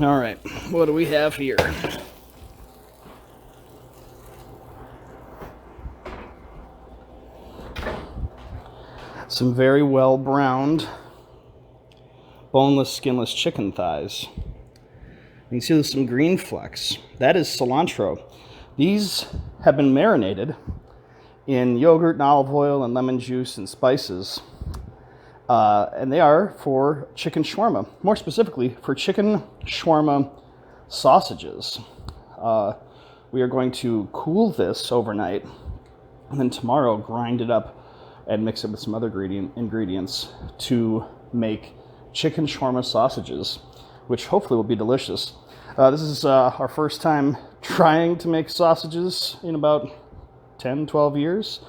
All right, what do we have here? Some very well browned, boneless, skinless chicken thighs. You can see there's some green flecks. That is cilantro. These have been marinated in yogurt and olive oil and lemon juice and spices. And they are for chicken shawarma, more specifically for chicken shawarma sausages. We are going to cool this overnight and then tomorrow grind it up and mix it with some other ingredients to make chicken shawarma sausages, which hopefully will be delicious. This is our first time trying to make sausages in about 10, 12 years,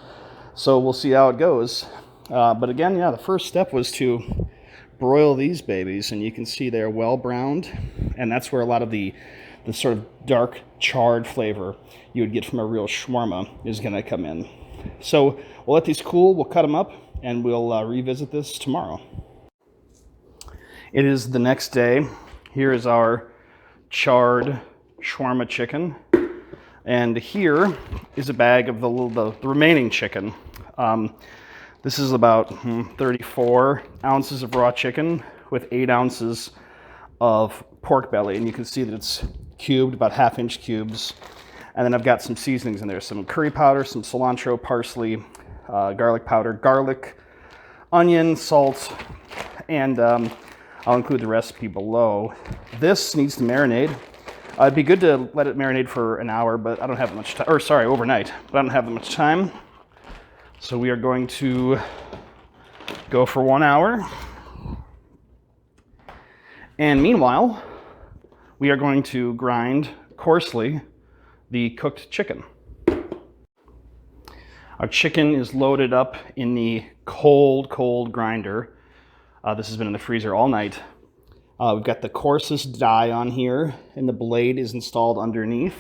so we'll see how it goes. But again, yeah, the first step was to broil these babies, and you can see they're well browned, and that's where a lot of the sort of dark charred flavor you would get from a real shawarma is going to come in. So we'll let these cool, we'll cut them up, and we'll revisit this tomorrow. It is the next day. Here is our charred shawarma chicken, and here is a bag of the remaining chicken. This is about 34 ounces of raw chicken with 8 ounces of pork belly, and you can see that it's cubed, about half-inch cubes. And then I've got some seasonings in there, some curry powder, some cilantro, parsley, garlic powder, garlic, onion, salt, and I'll include the recipe below. This needs to marinate. It'd be good to let it marinate for an hour, but I don't have much time, or sorry, overnight, but I don't have that much time. So we are going to go for 1 hour. And meanwhile, we are going to grind coarsely the cooked chicken. Our chicken is loaded up in the cold grinder. This has been in the freezer all night. We've got the coarsest die on here, and the blade is installed underneath.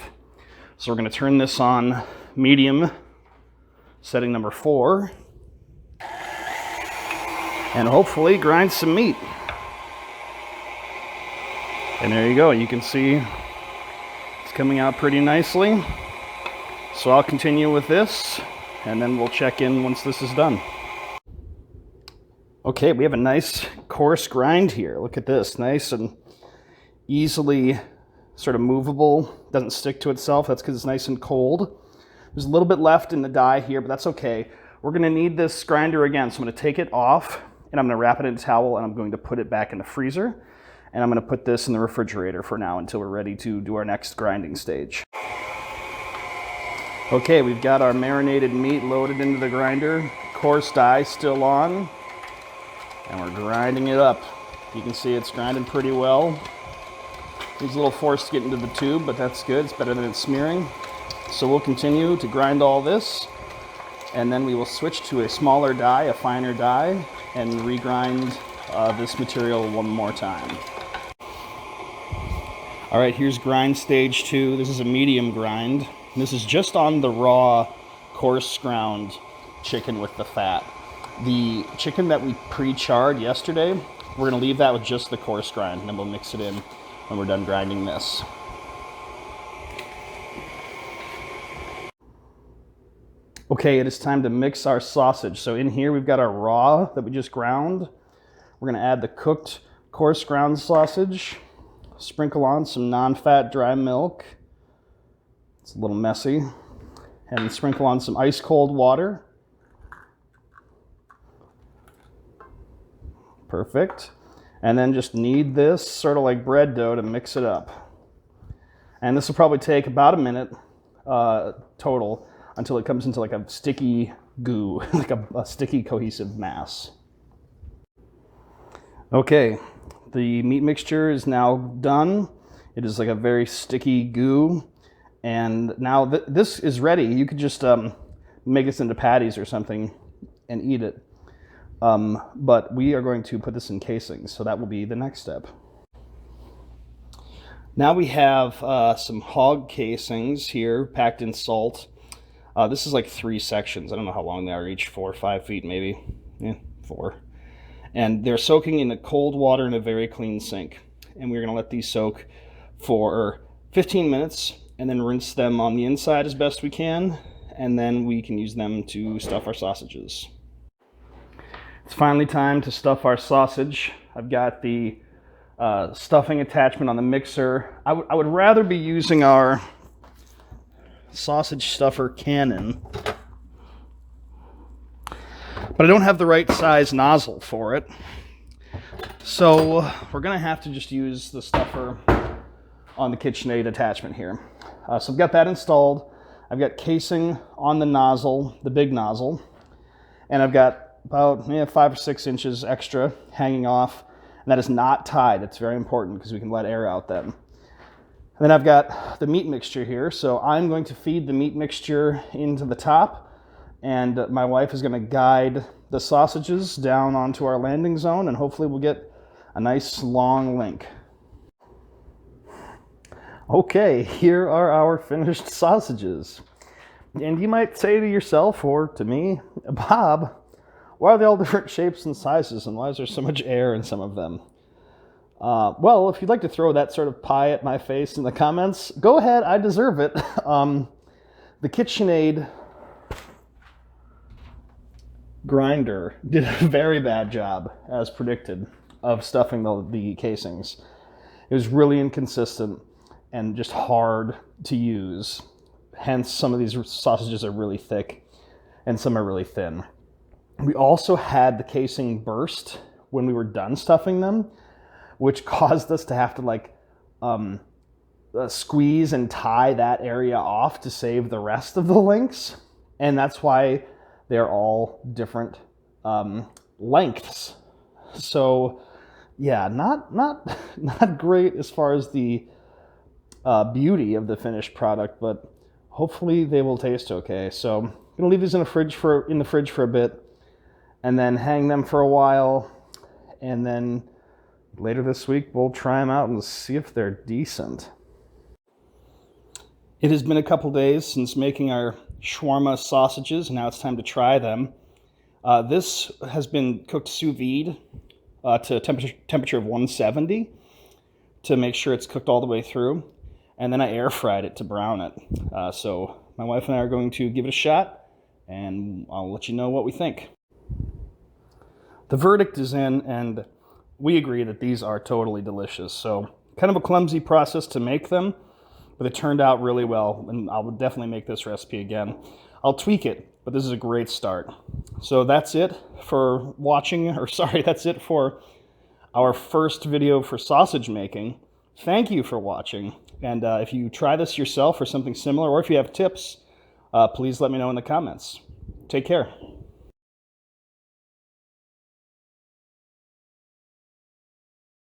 So we're going to turn this on medium, setting number 4, and hopefully grind some meat. And there you go. You can see it's coming out pretty nicely. So I'll continue with this, and then we'll check in once this is done. Okay, we have a nice coarse grind here. Look at this, nice and easily sort of movable. Doesn't stick to itself. That's because it's nice and cold. There's a little bit left in the die here, but that's okay. We're going to need this grinder again, so I'm going to take it off, and I'm going to wrap it in a towel, and I'm going to put it back in the freezer, and I'm going to put this in the refrigerator for now until we're ready to do our next grinding stage. Okay, we've got our marinated meat loaded into the grinder, coarse die still on, and we're grinding it up. You can see it's grinding pretty well. Needs a little force to get into the tube, but that's good. It's better than it's smearing. So we'll continue to grind all this, and then we will switch to a smaller die, a finer die, and regrind this material one more time. All right, here's grind stage 2. This is a medium grind. This is just on the raw, coarse ground chicken with the fat. The chicken that we pre-charred yesterday, we're going to leave that with just the coarse grind, and then we'll mix it in when we're done grinding this. Okay, it is time to mix our sausage. So in here we've got our raw that we just ground. We're going to add the cooked coarse ground sausage, sprinkle on some non-fat dry milk. It's a little messy. And sprinkle on some ice cold water. Perfect. And then just knead this sort of like bread dough to mix it up. And this will probably take about a minute total until it comes into like a sticky goo, like a sticky cohesive mass. Okay, the meat mixture is now done. It is like a very sticky goo. And now this is ready. You could just make this into patties or something and eat it. But we are going to put this in casings, so that will be the next step. Now we have some hog casings here packed in salt. This is like 3 sections. I don't know how long they are each, 4 or 5 feet maybe. Yeah, 4. And they're soaking in the cold water in a very clean sink. and we're going to let these soak for 15 minutes and then rinse them on the inside as best we can, and then we can use them to stuff our sausages. It's finally time to stuff our sausage. I've got the stuffing attachment on the mixer. I would rather be using our sausage stuffer cannon, but I don't have the right size nozzle for it. So we're gonna have to just use the stuffer on the KitchenAid attachment here. So I've got that installed. I've got casing on the nozzle, the big nozzle, and I've got about 5 or 6 inches extra hanging off, and that is not tied. It's very important because we can let air out then. And then I've got the meat mixture here, so I'm going to feed the meat mixture into the top, and my wife is going to guide the sausages down onto our landing zone, and hopefully we'll get a nice long link. Okay, here are our finished sausages. And you might say to yourself, or to me, Bob, why are they all different shapes and sizes, and why is there so much air in some of them? Well, if you'd like to throw that sort of pie at my face in the comments, go ahead, I deserve it. The KitchenAid grinder did a very bad job, as predicted, of stuffing the casings. It was really inconsistent and just hard to use. Hence, some of these sausages are really thick and some are really thin. We also had the casing burst when we were done stuffing them, which caused us to have to squeeze and tie that area off to save the rest of the links. And that's why they're all different lengths. So yeah, not great as far as the beauty of the finished product, but hopefully they will taste okay. So I'm gonna leave these in the fridge for a bit, and then hang them for a while, and then later this week we'll try them out and see if they're decent. It has been a couple days since making our shawarma sausages, and now it's time to try them. This has been cooked sous vide to a temperature of 170 to make sure it's cooked all the way through, and then I air fried it to brown it. So my wife and I are going to give it a shot, and I'll let you know what we think. The verdict is in, and we agree that these are totally delicious. So kind of a clumsy process to make them, but it turned out really well, and I'll definitely make this recipe again. I'll tweak it, but this is a great start. So that's it for that's it for our first video for sausage making. Thank you for watching, and if you try this yourself or something similar, or if you have tips, please let me know in the comments. Take care.